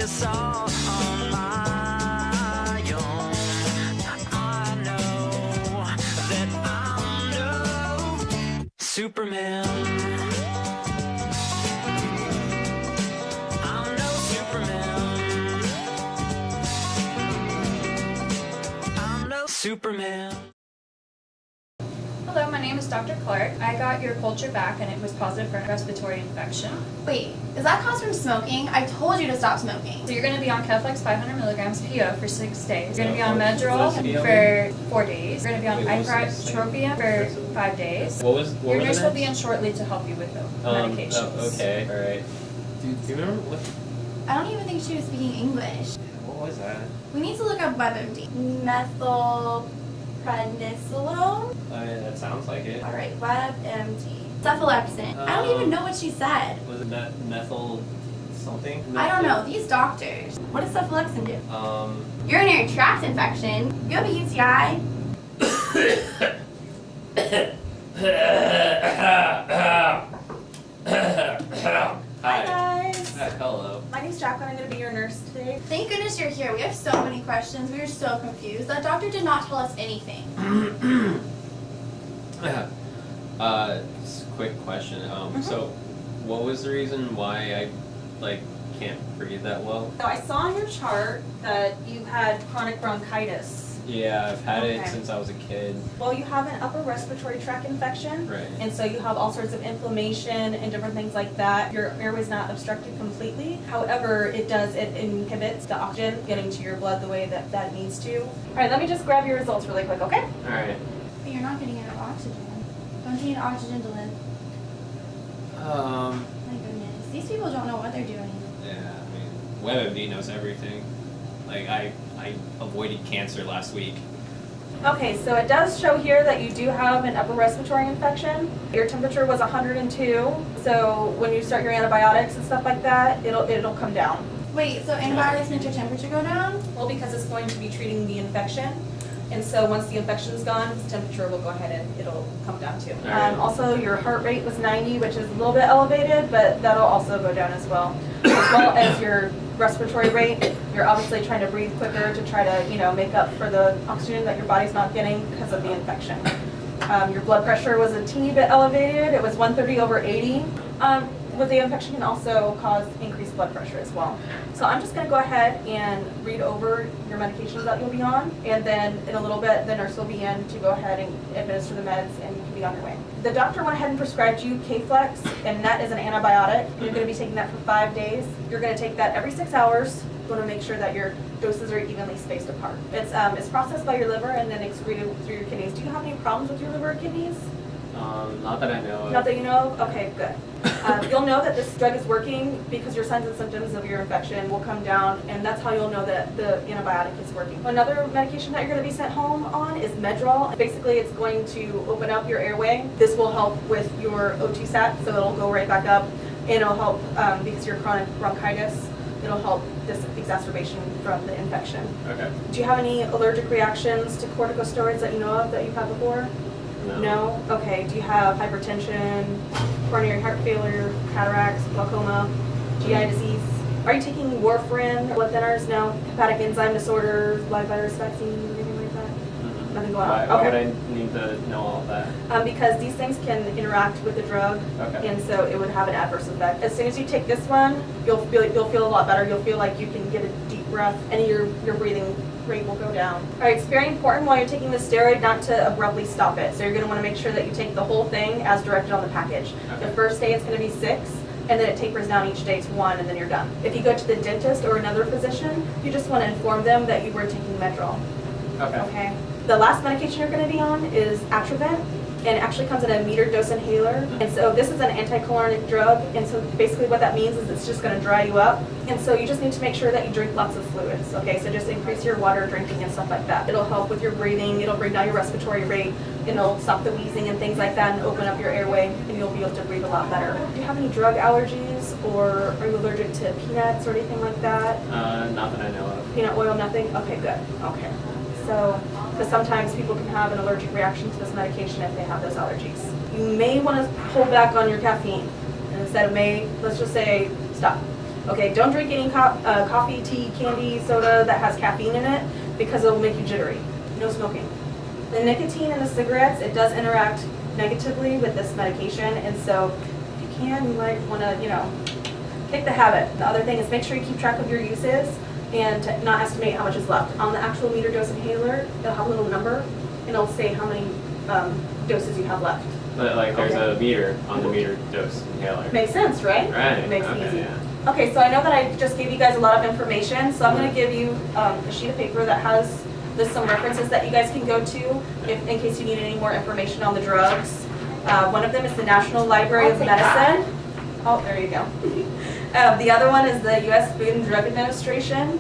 this all on my own. I know that I'm no Superman. I'm no Superman. I'm no Superman. Hello, my name is Dr. Clark. I got your culture back and it was positive for a respiratory infection. Wait, is that caused from smoking? I told you to stop smoking. So you're going to be on Keflex 500 milligrams PO for 6 days. You're going to be on Medrol for 4 days. You're going to be on ipratropium for 5 days. Your nurse will be in shortly to help you with the medications. Oh, okay, alright. Do you remember what? I don't even think she was speaking English. What was that? We need to look up WebMD. Methylprednisolone? That sounds like it. Alright, WebMD. Cephalexin. I don't even know what she said. Was it methyl something? I don't know. These doctors. What does cephalexin do? Urinary tract infection. You have a UTI? Hi guys. Hello. My name's Jacqueline. I'm going to be your nurse today. Thank goodness you're here. We have so many questions. We are so confused. That doctor did not tell us anything. Just a quick question. So, what was the reason why I can't breathe that well? So I saw on your chart that you had chronic bronchitis. Yeah, I've had it Okay. since I was a kid. Well, you have an upper respiratory tract infection. Right. And so you have all sorts of inflammation and different things like that. Your airway's not obstructed completely. However, it inhibits the oxygen getting to your blood the way that that needs to. All right, let me just grab your results really quick, okay? Alright. But you're not getting enough oxygen. Don't you need oxygen to live? My goodness. These people don't know what they're doing. Yeah, I mean, WebMD knows everything. Like, I avoided cancer last week. Okay, so it does show here that you do have an upper respiratory infection. Your temperature was 102, so when you start your antibiotics and stuff like that, it'll come down. Wait, so antibiotics make your temperature go down? Well, because it's going to be treating the infection. And so once the infection's gone, the temperature will go ahead and it'll come down too. Alright. Also, your heart rate was 90, which is a little bit elevated, but that'll also go down as well. As well as your respiratory rate. You're obviously trying to breathe quicker to try to, make up for the oxygen that your body's not getting because of the infection. Your blood pressure was a teeny bit elevated. It was 130/80. With the infection can also cause increased blood pressure as well. So I'm just going to go ahead and read over your medications that you'll be on, and then in a little bit the nurse will be in to go ahead and administer the meds and you can be on your way. The doctor went ahead and prescribed you K-Flex, and that is an antibiotic. You're going to be taking that for 5 days. You're going to take that every 6 hours. You want to make sure that your doses are evenly spaced apart. It's processed by your liver and then excreted through your kidneys. Do you have any problems with your liver or kidneys? Not that I know of. Not that you know of? Okay, good. You'll know that this drug is working because your signs and symptoms of your infection will come down, and that's how you'll know that the antibiotic is working. Another medication that you're going to be sent home on is Medrol. Basically, it's going to open up your airway. This will help with your O2 sat, so it'll go right back up, and it'll help because your chronic bronchitis. It'll help this exacerbation from the infection. Okay. Do you have any allergic reactions to corticosteroids that you know of that you've had before? No? Okay. Do you have hypertension, coronary heart failure, cataracts, glaucoma, GI disease? Are you taking warfarin, blood thinners? No? Hepatic enzyme disorders, blood virus vaccines, anything like that? Nothing going on? Why would I need to know all of that? Because these things can interact with the drug, Okay. and so it would have an adverse effect. As soon as you take this one, you'll feel a lot better. You'll feel like you can get a deep breath, and your breathing rate will go down. All right, it's very important while you're taking the steroid not to abruptly stop it. So you're going to want to make sure that you take the whole thing as directed on the package. Okay. The first day it's going to be 6, and then it tapers down each day to 1, and then you're done. If you go to the dentist or another physician, you just want to inform them that you were taking Medrol. Okay. Okay. The last medication you're going to be on is Atrovent, and it actually comes in a metered dose inhaler. And so this is an anticholinergic drug, and so basically what that means is it's just going to dry you up. And so you just need to make sure that you drink lots of fluids, okay? So just increase your water drinking and stuff like that. It'll help with your breathing, it'll bring down your respiratory rate, and it'll stop the wheezing and things like that and open up your airway, and you'll be able to breathe a lot better. Do you have any drug allergies, or are you allergic to peanuts or anything like that? Not that I know of. Peanut oil, nothing? Okay, good. Okay. So, because sometimes people can have an allergic reaction to this medication if they have those allergies. You may want to hold back on your caffeine. And instead of let's just say stop. Okay, don't drink any coffee, tea, candy, soda that has caffeine in it because it will make you jittery. No smoking. The nicotine in the cigarettes, it does interact negatively with this medication, and so if you can, you might want to, kick the habit. The other thing is make sure you keep track of your uses and to not estimate how much is left. On the actual meter dose inhaler, it'll have a little number and it'll say how many doses you have left. But like there's a meter on the meter dose inhaler. Makes sense, right? Right. It makes it Okay, easy. yeah. Okay, so I know that I just gave you guys a lot of information, so I'm going to give you a sheet of paper that has some references that you guys can go to in case you need any more information on the drugs. One of them is the National Library of Medicine. Oh, there you go. The other one is the U.S. Food and Drug Administration.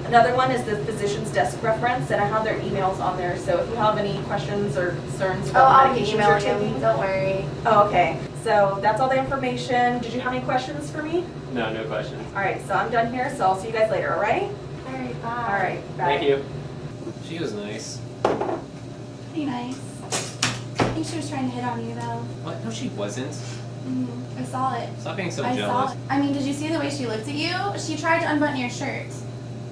Another one is the Physician's Desk reference, and I have their emails on there, so if you have any questions or concerns about I'll be medications you're emailing taking. you. Don't worry. Oh, okay. So that's all the information. Did you have any questions for me? No, no questions. All right, so I'm done here, so I'll see you guys later, all right? All right, bye. All right, bye. Thank you. She was nice. Pretty nice. I think she was trying to hit on you though. What? No, she wasn't. I saw it. Stop being so I jealous. saw it. I mean, did you see the way she looked at you? She tried to unbutton your shirt.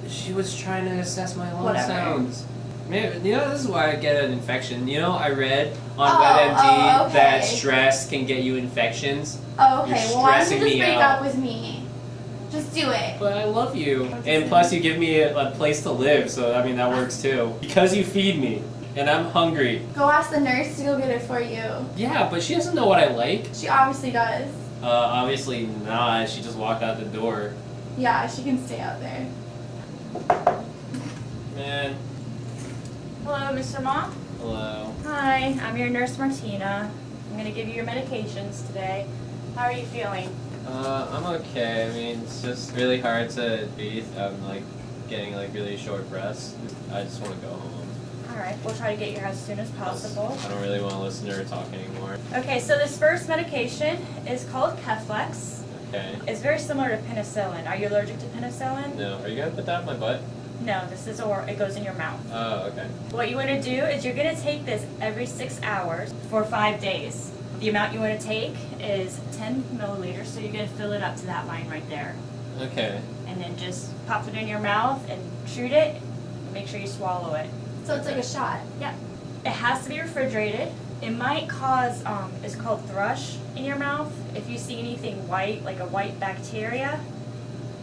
She was trying to assess my long Whatever. sounds. Man, this is why I get an infection. I read on Oh, WebMD okay. that stress can get you infections. Oh, okay. You're Well, why don't you stressing just me break out. up with me? Just do it. But I love you. What's And his plus you give me a place to live, so that works too. Because you feed me. And I'm hungry. Go ask the nurse to go get it for you. Yeah, but she doesn't know what I like. She obviously does. Obviously not. She just walked out the door. Yeah, she can stay out there. Man. Hello, Mr. Ma. Hello. Hi, I'm your nurse Martina. I'm gonna give you your medications today. How are you feeling? I'm okay. I mean, it's just really hard to breathe. I'm getting really short breaths. I just want to go home. Alright, we'll try to get you here as soon as possible. I don't really want to listen to her talk anymore. Okay, so this first medication is called Keflex. Okay. It's very similar to penicillin. Are you allergic to penicillin? No. Are you gonna put that in my butt? No, this is it goes in your mouth. Oh, okay. What you want to do is you're going to take this every 6 hours for 5 days. The amount you want to take is 10 milliliters, so you're going to fill it up to that line right there. Okay. And then just pop it in your mouth and shoot it. Make sure you swallow it. So it's like a shot. Yeah. It has to be refrigerated. It might cause, it's called thrush in your mouth. If you see anything white, like a white bacteria,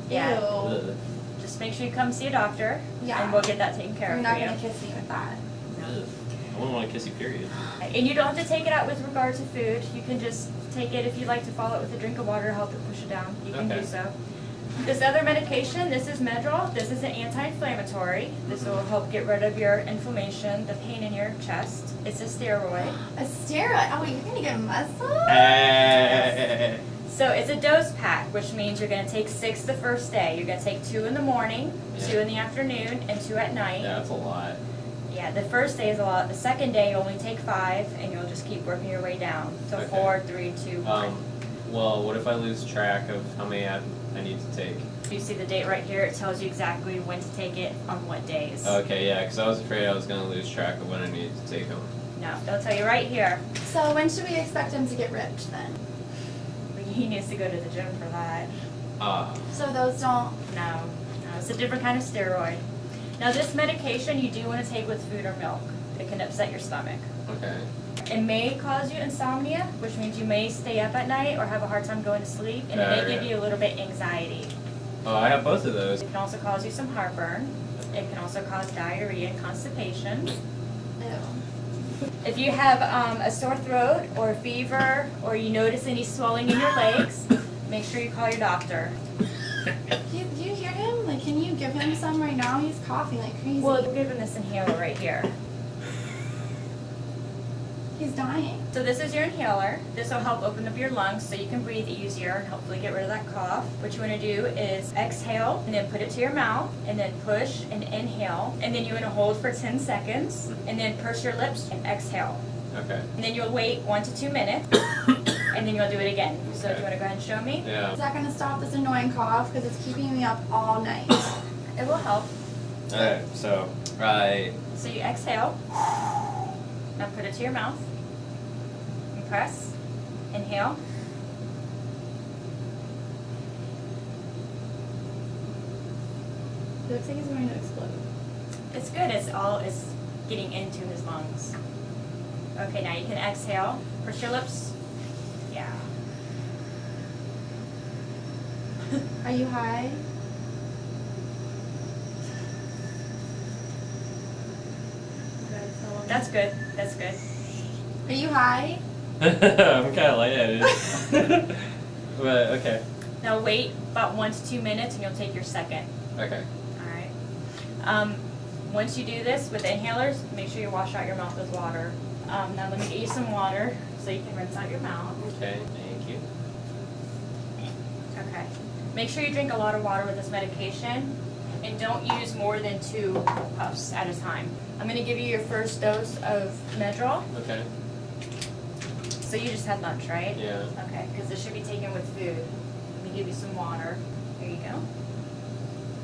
yeah. Ew. Ugh. Just make sure you come see a doctor. Yeah. And we'll get that taken care You're of not for you. gonna kiss me with that. Ugh. I wouldn't want to kiss you, period. And you don't have to take it out with regard to food. You can just take it if you'd like to follow it with a drink of water to help it push it down. You can Okay. do so. This other medication, this is Medrol. This is an anti-inflammatory. This will help get rid of your inflammation, the pain in your chest. It's a steroid. A steroid? Oh, wait, you're gonna get muscle? So it's a dose pack, which means you're going to take 6 the first day. You're going to take 2 in the morning, Yeah. 2 in the afternoon, and 2 at night. Yeah, that's a lot. Yeah, the first day is a lot. The second day you only take 5, and you'll just keep working your way down. So Okay. 4, 3, 2, 1. Well, what if I lose track of how many I need to take? You see the date right here. It tells you exactly when to take it on what days. Okay, yeah, because I was afraid I was going to lose track of when I needed to take them. No, they'll tell you right here. So when should we expect him to get ripped then? He needs to go to the gym for that. So those don't. No, it's a different kind of steroid. Now this medication you do want to take with food or milk. It can upset your stomach. Okay. It may cause you insomnia, which means you may stay up at night or have a hard time going to sleep, and it may give you a little bit anxiety. Oh, I have both of those. It can also cause you some heartburn. It can also cause diarrhea and constipation. Ew. If you have a sore throat or a fever, or you notice any swelling in your legs, make sure you call your doctor. Do you hear him? Like, can you give him some right now? He's coughing like crazy. We'll give him this inhaler right here. He's dying. So this is your inhaler. This will help open up your lungs so you can breathe easier and hopefully get rid of that cough. What you want to do is exhale and then put it to your mouth and then push and inhale. And then you want to hold for 10 seconds and then purse your lips and exhale. Okay. And then you'll wait 1 to 2 minutes and then you'll do it again. So do you want to go ahead and show me? Yeah. Is that gonna stop this annoying cough? Because it's keeping me up all night. It will help. Alright, so, right. So you exhale. Now put it to your mouth. And press. Inhale. It looks like he's going to explode. It's good. It's getting into his lungs. Okay, now you can exhale. Push your lips. Yeah. Are you high? That's good. That's good. Are you high? I'm kind of lightheaded. But okay. Now wait about 1 to 2 minutes and you'll take your second. Okay. Alright. Once you do this with inhalers, make sure you wash out your mouth with water. Now let me get you some water so you can rinse out your mouth. Okay. Thank you. Okay. Make sure you drink a lot of water with this medication and don't use more than 2 puffs at a time. I'm going to give you your first dose of Medrol. Okay. So you just had lunch, right? Yeah. Okay, because this should be taken with food. Let me give you some water. Here you go.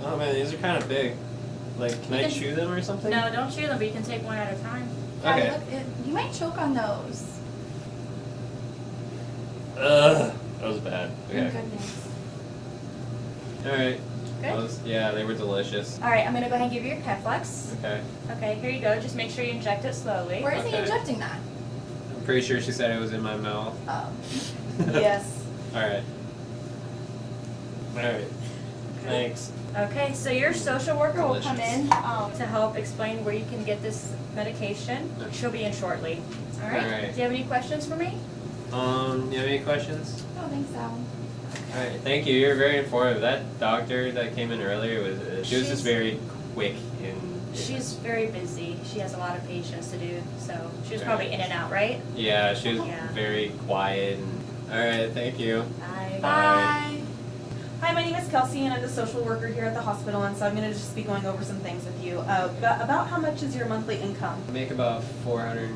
Oh man, these are kind of big. Like, can I chew them or something? No, don't chew them, but you can take one at a time. Okay. Yeah, look, you might choke on those. Ugh. That was bad. Okay. Goodness. Alright. Good? Yeah, they were delicious. All right, I'm going to go ahead and give you your Keflex. Okay. Okay, here you go. Just make sure you inject it slowly. Where is he Okay. injecting that? I'm pretty sure she said it was in my mouth. Oh. Yes. Alright. Alright. Thanks. Okay, so your social worker will come Delicious. in to help explain where you can get this medication. She'll be in shortly. All right? All right. Do you have any questions for me? You have any questions? I don't think so. Alright, thank you. You're very informative. That doctor that came in earlier was she was just She's- very quick and She's very busy. She has a lot of patients to do, so she was Right. probably in and out, right? yeah, she was Yeah. very quiet and alright, thank you. Bye. Bye. Hi, my name is Kelsey, and I'm the social worker here at the hospital, and so I'm going to just be going over some things with you. About how much is your monthly income? I make about 400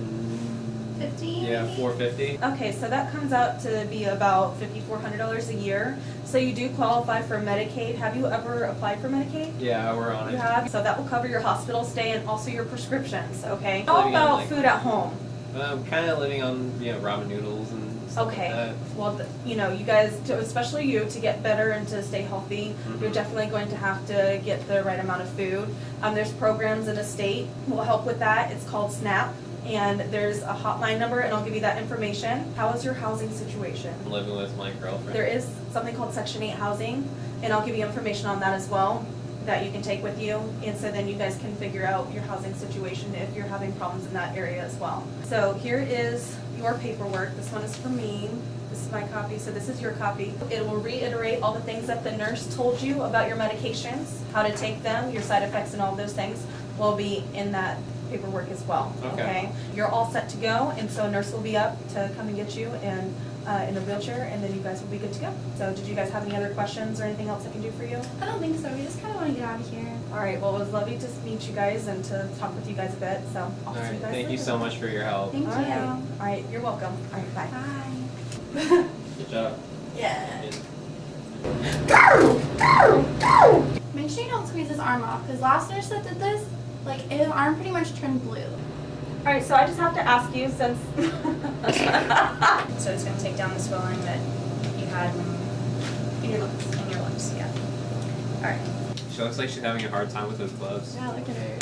15? Yeah, 450. Okay, so that comes out to be about $5,400 a year. So you do qualify for Medicaid. Have you ever applied for Medicaid? Yeah, we're on You it. have. So that will cover your hospital stay and also your prescriptions, okay? How Living on, about like- food at home? I'm kind of living on ramen noodles and stuff Okay. like that. Well, you know, you guys, especially you, to get better and to stay healthy, you're Mhm. definitely going to have to get the right amount of food. There's programs in the state that will help with that. It's called SNAP, and there's a hotline number, and I'll give you that information. How is your housing situation? I'm living with my girlfriend. There is something called Section 8 housing, and I'll give you information on that as well that you can take with you, and so then you guys can figure out your housing situation if you're having problems in that area as well. So here is your paperwork. This one is for me. This is my copy, so this is your copy. It will reiterate all the things that the nurse told you about your medications, how to take them, your side effects, and all those things will be in that paperwork as well. Okay. You're all set to go, and so a nurse will be up to come and get you and in a wheelchair, and then you guys will be good to go. So did you guys have any other questions or anything else I can do for you? I don't think so. We just kind of want to get out of here. All right, well, it was lovely to meet you guys and to talk with you guys a bit, so I'll see you Alright, guys thank you later. so much for your help. Thank All you. right. All right, you're welcome. All right, bye. Bye. Good job. Yeah. Make sure you don't squeeze his arm off, because last nurse that did this, like, his arm pretty much turned blue. All right, so I just have to ask you since... So it's going to take down the swelling that you had in your lips. In your lips, yeah. All right. She looks like she's having a hard time with those gloves. Yeah, look at her.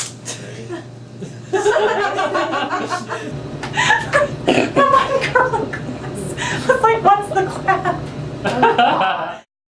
The one girl in class was like, what's the clap?